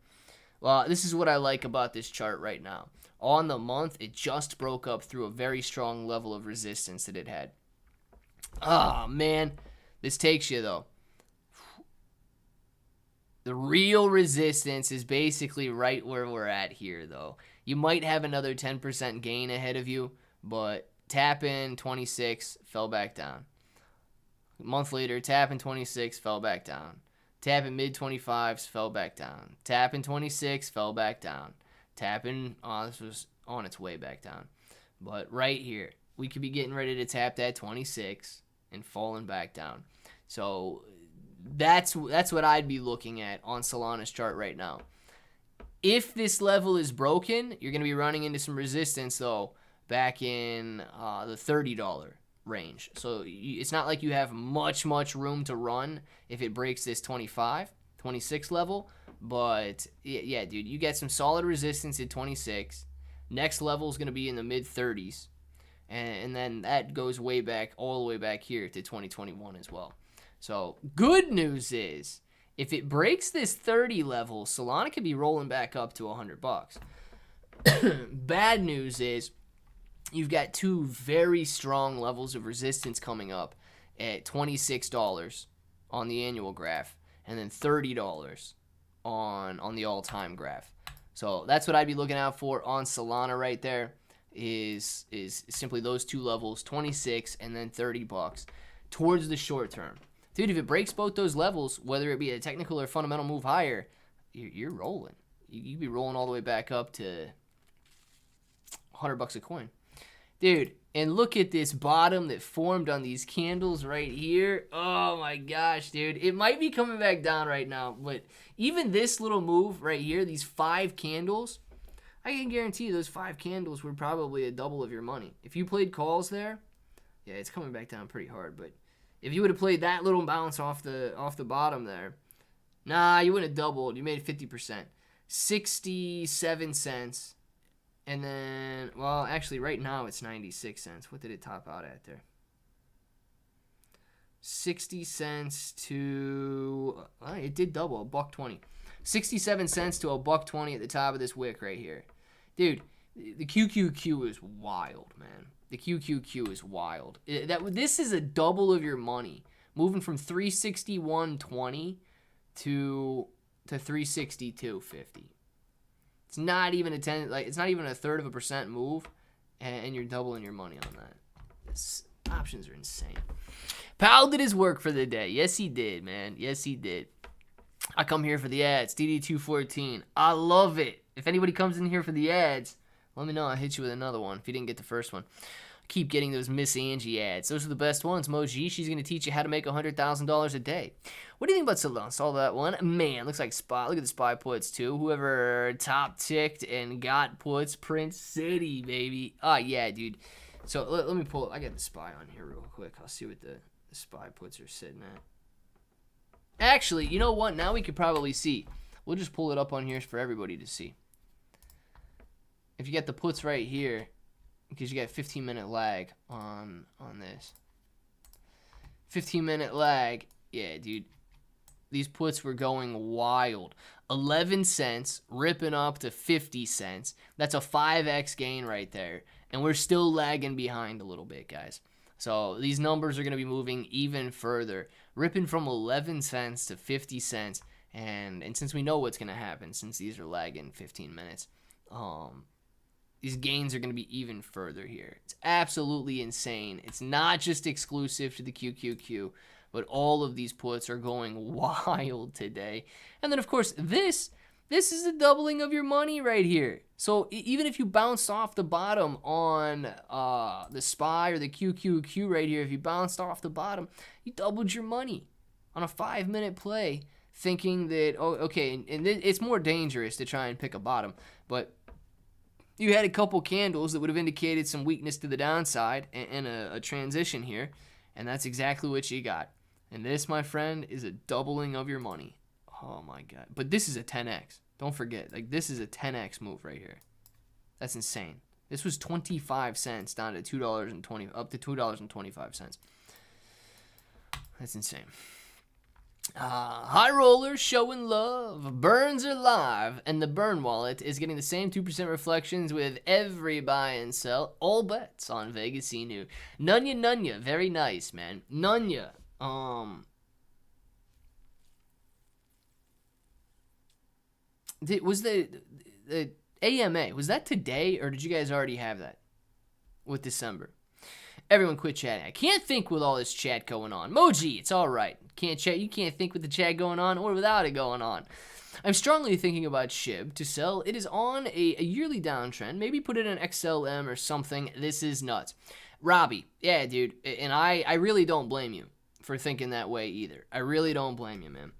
Well, this is what I like about this chart right now. On the month, it just broke up through a very strong level of resistance that it had. Ah, man. This takes you, though. The real resistance is basically right where we're at here, though. You might have another 10% gain ahead of you, but tap in 26, fell back down. A month later, tap in 26, fell back down. Tap in mid-25s, fell back down. Tap in 26, fell back down. Tap in, this was on its way back down. But right here, we could be getting ready to tap that 26 and falling back down. So that's what I'd be looking at on Solana's chart right now. If this level is broken, you're going to be running into some resistance, though, back in the $30 range. So it's not like you have much room to run if it breaks this 26 level. But, yeah, dude, you get some solid resistance at 26. Next level is going to be in the mid-30s. And then that goes way back, all the way back here to 2021 as well. So good news is, if it breaks this 30 level, Solana could be rolling back up to $100. Bad news is, you've got two very strong levels of resistance coming up at $26 on the annual graph, and then $30 on the all-time graph. So that's what I'd be looking out for on Solana right there, is simply those two levels, 26 and then $30 towards the short term. Dude, if it breaks both those levels, whether it be a technical or fundamental move higher, you're rolling. You'd be rolling all the way back up to $100 a coin. Dude, and look at this bottom that formed on these candles right here. Oh my gosh, dude. It might be coming back down right now, but even this little move right here, these 5 candles, I can guarantee you those 5 candles were probably a double of your money. If you played calls there, yeah, it's coming back down pretty hard, but if you would have played that little bounce off the bottom there, nah, you wouldn't have doubled. You made 50%. 67 cents. And then, well, actually, right now it's 96 cents. What did it top out at there? 60 cents to, it did double, $1.20. 67 cents to $1.20 at the top of this wick right here. Dude, the QQQ is wild, man. The QQQ is wild. This is a double of your money, moving from 361.20 to 362.50. It's not even it's not even a third of a percent move, and you're doubling your money on that. This options are insane. Powell did his work for the day. Yes, he did, man. Yes, he did. I come here for the ads. DD214. I love it. If anybody comes in here for the ads, let me know. I'll hit you with another one if you didn't get the first one. Keep getting those Miss Angie ads. Those are the best ones. Moji, she's going to teach you how to make $100,000 a day. What do you think about Solana? Saw that one. Man, looks like SPY. Look at the SPY puts, too. Whoever top ticked and got puts, Prince City, baby. Oh, yeah, dude. So let me pull it. I got the SPY on here real quick. I'll see what the SPY puts are sitting at. Actually, you know what? Now we could probably see. We'll just pull it up on here for everybody to see. If you get the puts right here, because you got 15-minute lag on this. 15-minute lag. Yeah, dude. These puts were going wild. 11 cents, ripping up to 50 cents. That's a 5x gain right there. And we're still lagging behind a little bit, guys. So these numbers are going to be moving even further. Ripping from 11 cents to 50 cents. And since we know what's going to happen, since these are lagging 15 minutes, these gains are going to be even further here. It's absolutely insane. It's not just exclusive to the QQQ, but all of these puts are going wild today. And then, of course, this is a doubling of your money right here. So even if you bounced off the bottom on the SPY or the QQQ right here, if you bounced off the bottom, you doubled your money on a 5-minute play, thinking that, oh, okay, and it's more dangerous to try and pick a bottom, but you had a couple candles that would have indicated some weakness to the downside and a transition here, and that's exactly what you got. And this, my friend, is a doubling of your money. Oh, my God. But this is a 10x. Don't forget. Like, this is a 10x move right here. That's insane. This was 25 cents down to $2.20, up to $2.25. That's insane. High rollers showing love. Burns are live, and the Burn wallet is getting the same 2% reflections with every buy and sell. All bets on Vegas Inu. Nunya, very nice, man. Nunya, was the AMA, was that today, or did you guys already have that with December? Everyone quit chatting. I can't think with all this chat going on. Moji, it's all right. Can't chat. You can't think with the chat going on or without it going on. I'm strongly thinking about Shib to sell. It is on a yearly downtrend. Maybe put it in XLM or something. This is nuts. Robbie, yeah, dude. And I really don't blame you for thinking that way either. I really don't blame you, man.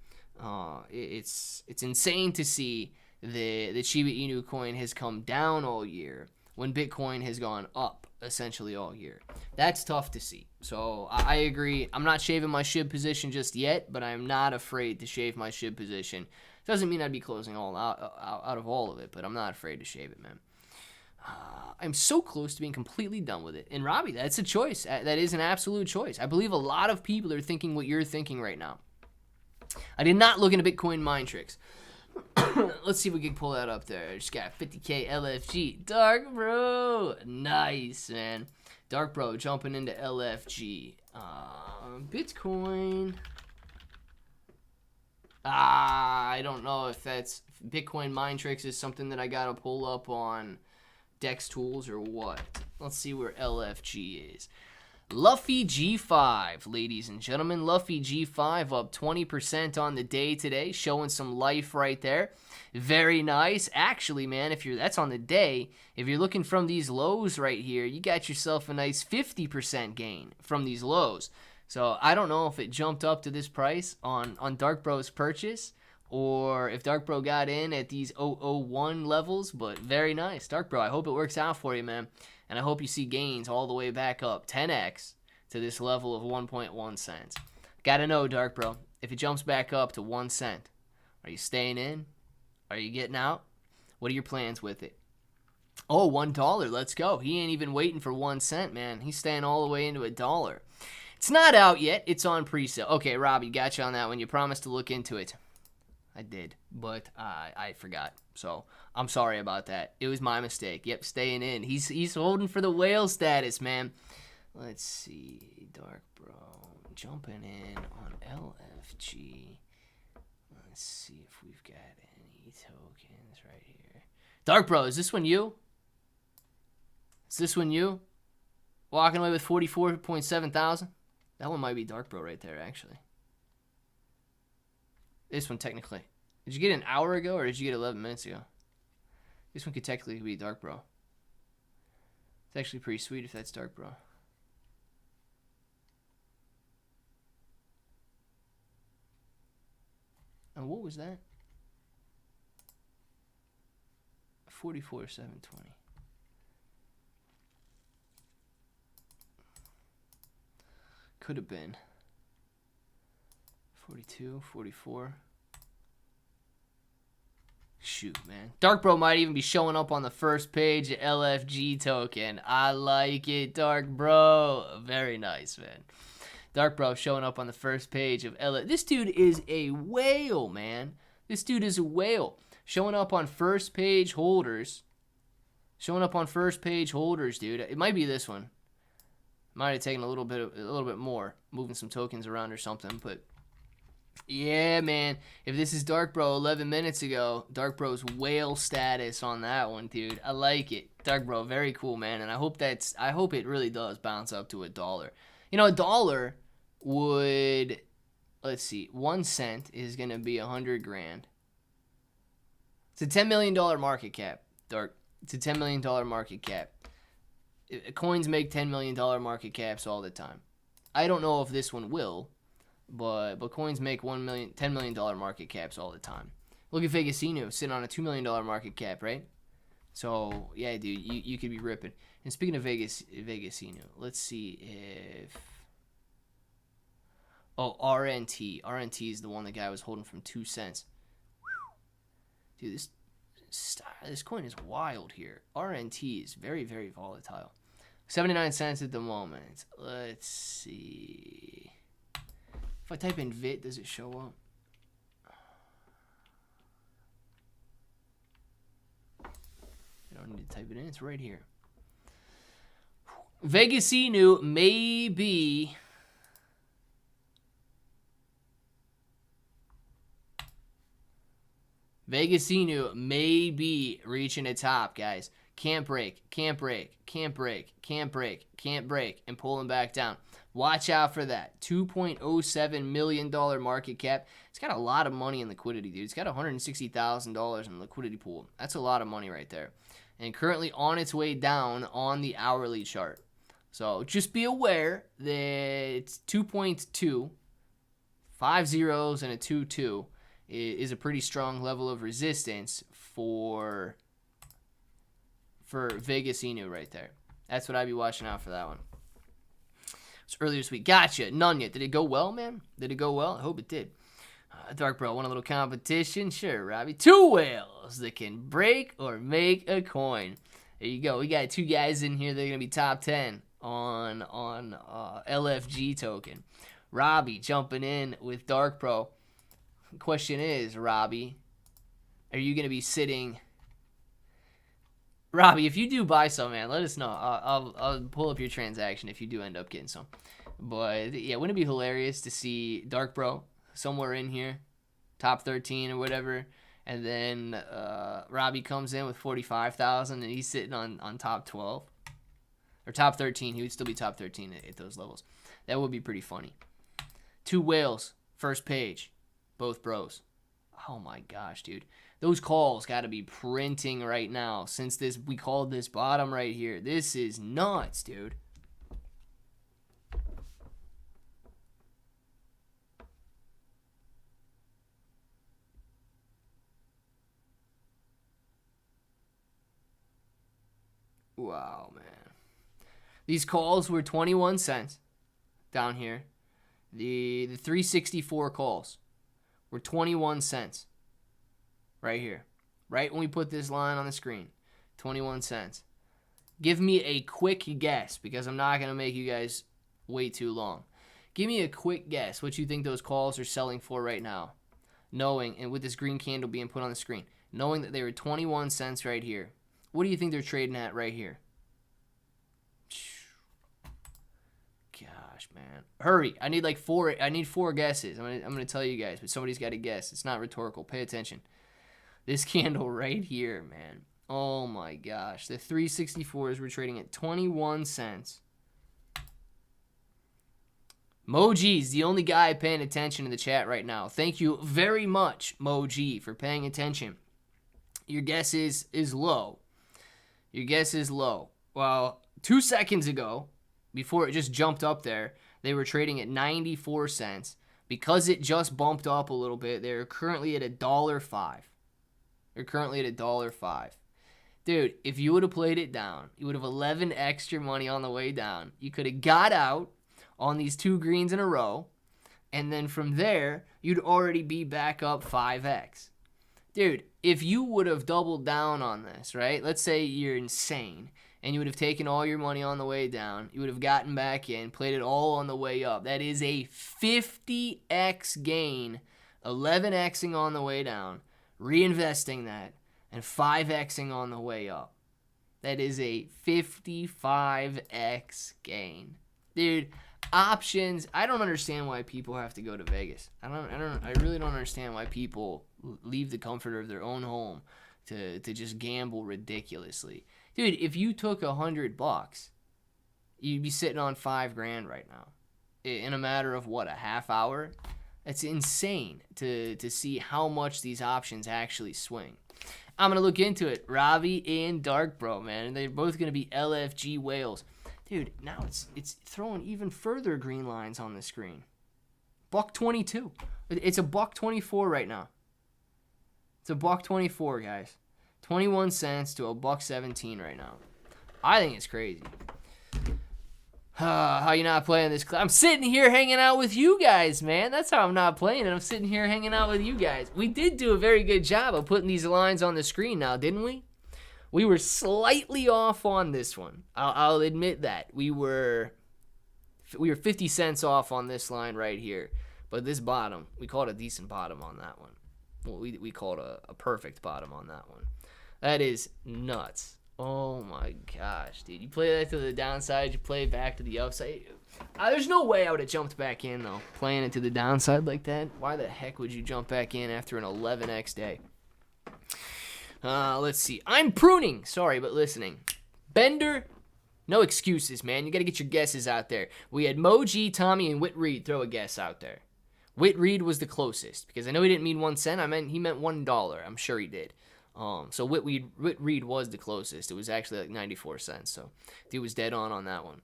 It's insane to see the Shiba Inu coin has come down all year when Bitcoin has gone up essentially all year. That's tough to see. So I agree. I'm not shaving my Shib position just yet, but I'm not afraid to shave my Shib position. Doesn't mean I'd be closing all out of all of it, but I'm not afraid to shave it, man. I'm so close to being completely done with it. And Robbie, that's a choice. That is an absolute choice. I believe a lot of people are thinking what you're thinking right now. I did not look into Bitcoin mind tricks. Let's see if we can pull that up there. Just got 50K LFG. Dark Bro. Nice, man. Dark Bro jumping into LFG. Bitcoin. I don't know if that's Bitcoin mind tricks is something that I got to pull up on Dex Tools or what. Let's see where LFG is. Luffy G5, ladies and gentlemen. Luffy G5 up 20% on the day today, showing some life right there. Very nice. Actually, man, that's on the day. If you're looking from these lows right here, you got yourself a nice 50% gain from these lows. So I don't know if it jumped up to this price on Dark Bro's purchase or if Dark Bro got in at these 001 levels, but very nice. Dark Bro, I hope it works out for you, man. And I hope you see gains all the way back up 10x to this level of 1.1 cents. Gotta know, Dark Bro, if it jumps back up to 1 cent, are you staying in? Are you getting out? What are your plans with it? Oh, $1. Let's go. He ain't even waiting for 1 cent, man. He's staying all the way into $1. It's not out yet. It's on pre-sale. Okay, Robbie, got you on that one. You promised to look into it. I did, but I forgot. So I'm sorry about that. It was my mistake. Yep, staying in. He's holding for the whale status, man. Let's see. Dark Bro jumping in on LFG. Let's see if we've got any tokens right here. Dark Bro, is this one you? Is this one you? Walking away with 44.7 thousand? That one might be Dark Bro right there, actually. This one, technically. Did you get an hour ago, or did you get 11 minutes ago? This one could technically be Dark Bro. It's actually pretty sweet if that's Dark Bro. And what was that? 44,720. Could have been 42, 44. Shoot, man. Dark Bro might even be showing up on the first page of LFG token. I like it, Dark Bro. Very nice, man. Dark Bro showing up on the first page of LFG. This dude is a whale, man. This dude is a whale. Showing up on first page holders. Showing up on first page holders, dude. It might be this one. Might have taken a little bit more, moving some tokens around or something, but yeah, man. If this is Dark Bro 11 minutes ago, Dark Bro's whale status on that one, dude. I like it. Dark Bro, very cool, man. And I hope it really does bounce up to $1. You know, $1 would, let's see, 1 cent is gonna be 100 grand. It's a $10 million market cap, Dark. It's a $10 million market cap. Coins make $10 million market caps all the time. I don't know if this one will, but coins make $10 million market caps all the time. Look at Vegas Inu sitting on a $2 million market cap, right? So yeah, dude, you could be ripping. And speaking of Vegas Inu, let's see if RNT is the one the guy was holding from 2 cents. Dude, this This coin is wild here. RNT is very, very volatile. 79 cents at the moment. Let's see. If I type in VIT, does it show up? I don't need to type it in. It's right here. Vegas Inu may be... Vegas Inu may be reaching a top, guys. Can't break, can't break, can't break, can't break, can't break, and pulling back down. Watch out for that. $2.07 million market cap. It's got a lot of money in liquidity, dude. It's got $160,000 in the liquidity pool. That's a lot of money right there. And currently on its way down on the hourly chart. So just be aware that it's 2.2, 5 zeros and a 2.2 is a pretty strong level of resistance for Vegas Inu right there. That's what I'd be watching out for that one. It's earlier this week. Gotcha. None yet. Did it go well, man? Did it go well? I hope it did. Dark Bro, want a little competition? Sure, Robbie. 2 whales that can break or make a coin. There you go. We got 2 guys in here that are going to be top 10 on LFG token. Robbie jumping in with Dark Pro. Question is, Robbie, are you going to be sitting... Robbie, if you do buy some, man, let us know. I'll pull up your transaction if you do end up getting some. But, yeah, wouldn't it be hilarious to see Dark Bro somewhere in here, top 13 or whatever, and then Robbie comes in with 45,000 and he's sitting on top 12? Or top 13. He would still be top 13 at those levels. That would be pretty funny. 2 whales, first page. Both bros. Oh my gosh, dude. Those calls got to be printing right now since we called this bottom right here. This is nuts, dude. Wow, man. These calls were 21 cents down here. The 364 calls were 21 cents right here. Right when we put this line on the screen. 21 cents. Give me a quick guess because I'm not going to make you guys wait too long. Give me a quick guess what you think those calls are selling for right now. Knowing, and with this green candle being put on the screen, knowing that they were 21 cents right here. What do you think they're trading at right here? Gosh, man. Hurry. I need like 4 guesses. I'm gonna tell you guys, but somebody's got to guess. It's not rhetorical. Pay attention. This candle right here, man. Oh my gosh. The 364s were trading at 21 cents. Moji's the only guy paying attention in the chat right now. Thank you very much, Moji, for paying attention. Your guess is low. Your guess is low. Well, 2 seconds ago, before it just jumped up there, they were trading at 94 cents. Because it just bumped up a little bit, they're currently at $1.05. They're currently at $1.05. Dude, if you would have played it down, you would have 11 extra money on the way down. You could have got out on these 2 greens in a row, and then from there, you'd already be back up 5x. Dude, if you would have doubled down on this, right? Let's say you're insane, and you would have taken all your money on the way down. You would have gotten back in, played it all on the way up. That is a 50x gain, 11xing on the way down, reinvesting that, and 5xing on the way up. That is a 55x gain. Dude, options, I don't understand why people have to go to Vegas. I really don't understand why people leave the comfort of their own home to just gamble ridiculously. Dude, if you took $100, you'd be sitting on $5,000 right now. In a matter of what, a half hour? It's insane to see how much these options actually swing. I'm going to look into it. Ravi and Dark Bro, man. And they're both going to be LFG whales. Dude, now it's throwing even further green lines on the screen. $1.22. It's a $1.24 right now. It's a $1.24, guys. 21 cents to a $1.17 right now. I think it's crazy. How you not playing this? I'm sitting here hanging out with you guys, man. That's how I'm not playing it. I'm sitting here hanging out with you guys. We did do a very good job of putting these lines on the screen now, didn't we? We were slightly off on this one. I'll admit that. We were 50 cents off on this line right here. But this bottom, we called a decent bottom on that one. Well, we called a perfect bottom on that one. That is nuts. Oh my gosh, dude. You play that to the downside, you play it back to the upside. There's no way I would have jumped back in, though, playing it to the downside like that. Why the heck would you jump back in after an 11x day? Let's see. I'm pruning. Sorry, but listening. Bender, no excuses, man. You got to get your guesses out there. We had Moji, Tommy, and Whit Reed throw a guess out there. Whit Reed was the closest, because I know he didn't mean 1 cent. He meant $1. I'm sure he did. So Whit Reed was the closest. It was actually like 94 cents. So dude was dead on that one.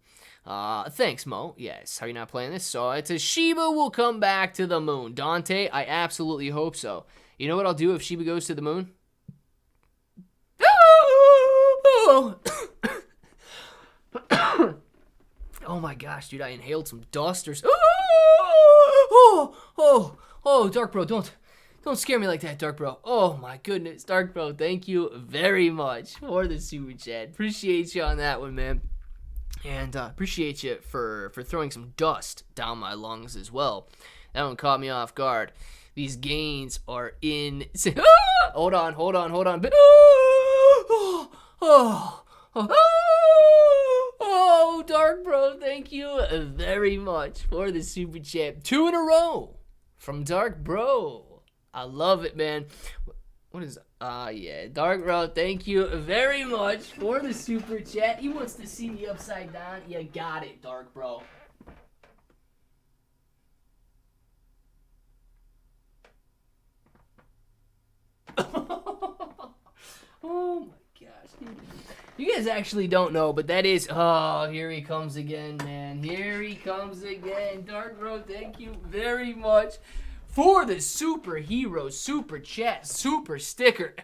Thanks, Mo. Yes. How are you not playing this? So it's a Shiba will come back to the moon. Dante, I absolutely hope so. You know what I'll do if Shiba goes to the moon? Oh my gosh, dude! I inhaled some dusters. Dark Bro, don't scare me like that, Dark Bro. Oh my goodness, Dark Bro, thank you very much for the super chat. Appreciate you on that one, man. And appreciate you for throwing some dust down my lungs as well. That one caught me off guard. These gains are insane. Hold on. Oh, Dark Bro, thank you very much for the super chat. 2 in a row from Dark Bro. I love it, man. What is yeah, Dark Bro, thank you very much for the super chat. He wants to see me upside down. You got it, Dark Bro. Oh my gosh, dude. You guys actually don't know, but that is, here he comes again, man. Here he comes again. Dark Bro, thank you very much for the superhero, super chat, super sticker.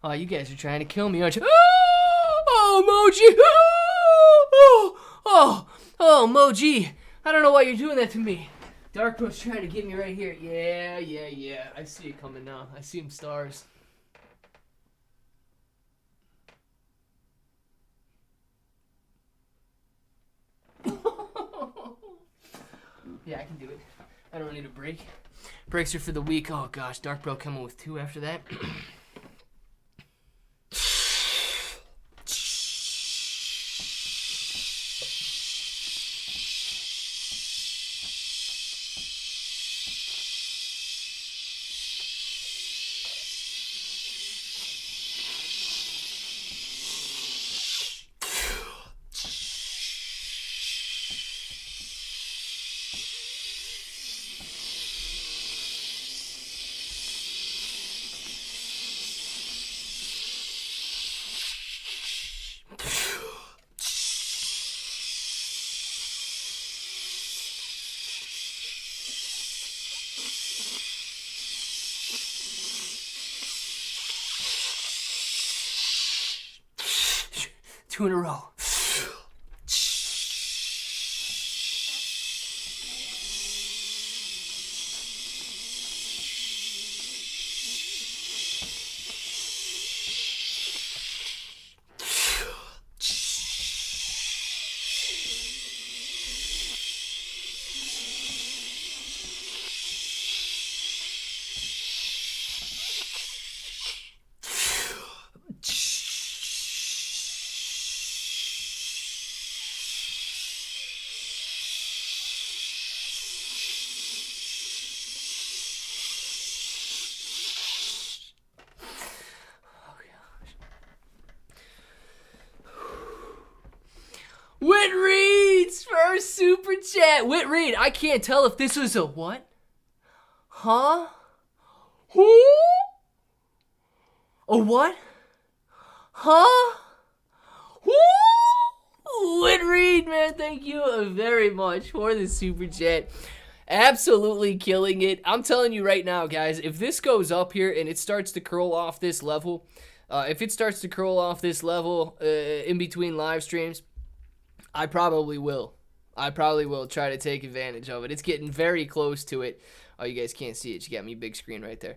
Oh, you guys are trying to kill me, aren't you? Oh, Moji! Oh, Moji! I don't know why you're doing that to me. Dark Bro's trying to get me right here. Yeah. I see it coming now. I see him stars. Yeah, I can do it. I don't need a break. Breaks are for the weak. Oh, gosh. Dark Bro coming with 2 after that. Two in a row. Whit Reed, I can't tell if this was a what? Huh? Who? A what? Huh? Woo! Whit Reed, man, thank you very much for the super chat. Absolutely killing it. I'm telling you right now, guys, if this goes up here and it starts to curl off this level, in between live streams, I probably will try to take advantage of it. It's getting very close to it. Oh, you guys can't see it. You got me big screen right there.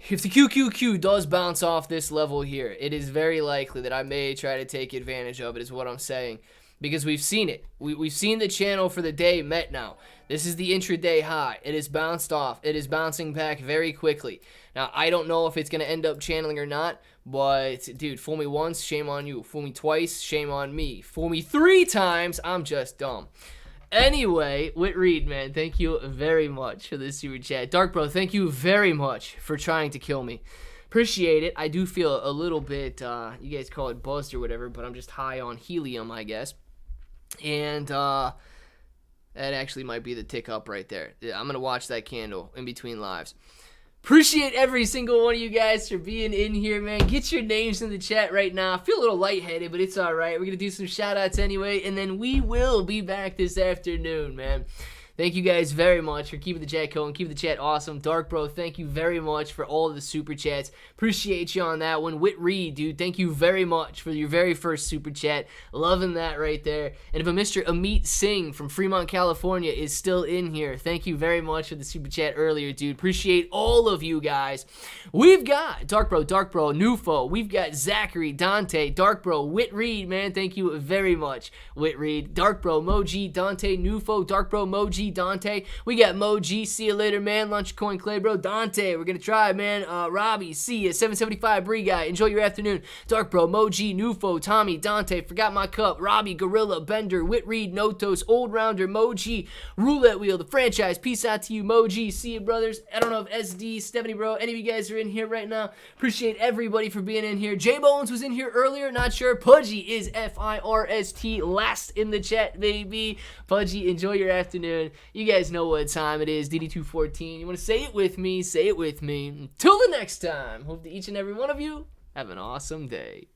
If the QQQ does bounce off this level here, it is very likely that I may try to take advantage of it, is what I'm saying. Because we've seen it. We've seen the channel for the day met now. This is the intraday high. It has bounced off. It is bouncing back very quickly. Now, I don't know if it's going to end up channeling or not, but, dude, fool me once, shame on you. Fool me twice, shame on me. Fool me 3 times, I'm just dumb. Anyway, Whit Reed, man, thank you very much for this super chat. Dark Bro, thank you very much for trying to kill me. Appreciate it. I do feel a little bit, you guys call it buzzed or whatever, but I'm just high on helium, I guess. And that actually might be the tick up right there. I'm going to watch that candle in between lives. Appreciate every single one of you guys for being in here, man. Get your names in the chat right now. I feel a little lightheaded, but it's all right. We're going to do some shout-outs anyway, and then we will be back this afternoon, man. Thank you guys very much for keeping the chat going, keeping the chat awesome. Dark Bro, thank you very much for all of the super chats. Appreciate you on that one. Whit Reed, dude, thank you very much for your very first super chat. Loving that right there. And if a Mr. Amit Singh from Fremont, California is still in here, thank you very much for the super chat earlier, dude. Appreciate all of you guys. We've got Dark Bro, Nufo. We've got Zachary, Dante, Dark Bro, Whit Reed, man. Thank you very much, Whit Reed. Dark Bro, Moji, Dante, Nufo, Dark Bro, Moji, Dante. We got Moji. See you later, man. Lunch Coin Clay, bro. Dante. We're gonna try, man. Robbie. See ya. 775 Bree guy. Enjoy your afternoon. Dark Bro. Moji. Nufo. Tommy. Dante. Forgot my cup. Robbie. Gorilla. Bender. Whit Reed. Notos. Old Rounder. Moji. Roulette Wheel. The franchise. Peace out to you, Moji. See you, brothers. I don't know if SD, Stephanie, bro, any of you guys are in here right now. Appreciate everybody for being in here. J Bones was in here earlier. Not sure. Pudgy is FIRST. Last in the chat, baby. Pudgy. Enjoy your afternoon. You guys know what time it is, DD214. You want to say it with me? Say it with me. Until the next time, hope that each and every one of you have an awesome day.